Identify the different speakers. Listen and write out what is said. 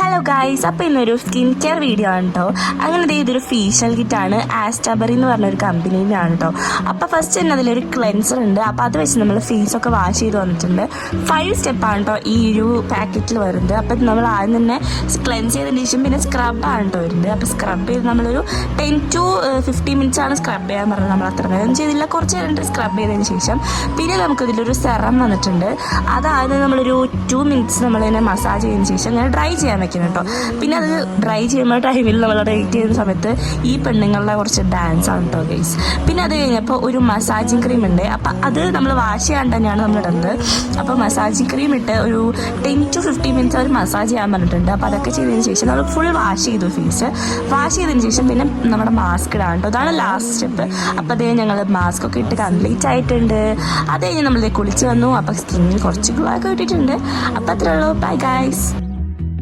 Speaker 1: Hello guys, അപ്പോൾ ഇന്നൊരു skin care video ആണ് കേട്ടോ. അങ്ങനെ ഇതൊരു ഫേഷ്യൽ കിറ്റാണ്. ആസ്റ്റാബറി എന്ന് പറഞ്ഞൊരു കമ്പനിയിലാണ് കേട്ടോ. അപ്പോൾ ഫസ്റ്റ് തന്നെ അതിലൊരു ക്ലെൻസർ ഉണ്ട്. അപ്പോൾ അത് വെച്ച് നമ്മൾ ഫേസൊക്കെ വാഷ് ചെയ്ത് വന്നിട്ടുണ്ട്. 5 സ്റ്റെപ്പാണ് കേട്ടോ ഈ ഒരു പാക്കറ്റിൽ വരുന്നത്. അപ്പം നമ്മൾ ആദ്യം തന്നെ ക്ലെൻസ് ചെയ്തതിന് ശേഷം പിന്നെ സ്ക്രബാണ് കേട്ടോ വരുന്നത്. അപ്പോൾ സ്ക്രബ് ചെയ്ത് നമ്മളൊരു 10 to 15 മിനിറ്റ്സ് ആണ് സ്ക്രബ് ചെയ്യാൻ പറഞ്ഞത്. നമ്മൾ അത്ര നേരം ചെയ്തില്ല, കുറച്ച് നേരം സ്ക്രബ് ചെയ്തതിന് ശേഷം പിന്നെ നമുക്കിതിലൊരു സെറം വന്നിട്ടുണ്ട്. അതായത് നമ്മളൊരു 2 മിനിറ്റ്സ് നമ്മളിങ്ങനെ മസാജ് ചെയ്തതിന് ശേഷം അങ്ങനെ ഡ്രൈ ചെയ്യാൻ വെക്കണം കേട്ടോ. പിന്നെ അത് ഡ്രൈ ചെയ്യുമ്പോൾ ടൈമിൽ നമ്മൾ വെയിറ്റ് ചെയ്യുന്ന സമയത്ത് ഈ പെണ്ണുങ്ങളുടെ കുറച്ച് ഡാൻസ് ആണ് കേട്ടോ ഗൈസ്. പിന്നെ അത് കഴിഞ്ഞപ്പോൾ ഒരു മസാജിങ് ക്രീം ഉണ്ട്. അപ്പം അത് നമ്മൾ വാഷ് ചെയ്യാണ്ട് തന്നെയാണ് നമ്മൾ ഇടുന്നത്. അപ്പോൾ മസാജിങ് ക്രീം ഇട്ട് ഒരു 10 to 15 മിനിറ്റ്സ് അവർ മസാജ് ചെയ്യാൻ പറഞ്ഞിട്ടുണ്ട്. അപ്പോൾ അതൊക്കെ ചെയ്തതിന് ശേഷം നമ്മൾ ഫുൾ വാഷ് ചെയ്തു. ഫേസ് വാഷ് ചെയ്തതിന് ശേഷം പിന്നെ നമ്മുടെ മാസ്ക് ഇടാൻ കേട്ടോ. അതാണ് ലാസ്റ്റ് സ്റ്റെപ്പ്. അപ്പോൾ അതേ ഞങ്ങൾ മാസ്ക് ഒക്കെ ഇട്ട് കംപ്ലീറ്റ് ആയിട്ടുണ്ട്. അത് കഴിഞ്ഞ് നമ്മളിത് കുളിച്ച് വന്നു. അപ്പോൾ സ്കിന്നിൽ കുറച്ച് ഗ്ലോ ഒക്കെ ഇട്ടിട്ടുണ്ട്. അപ്പോൾ അത്രേ ഉള്ളൂ. Bye guys.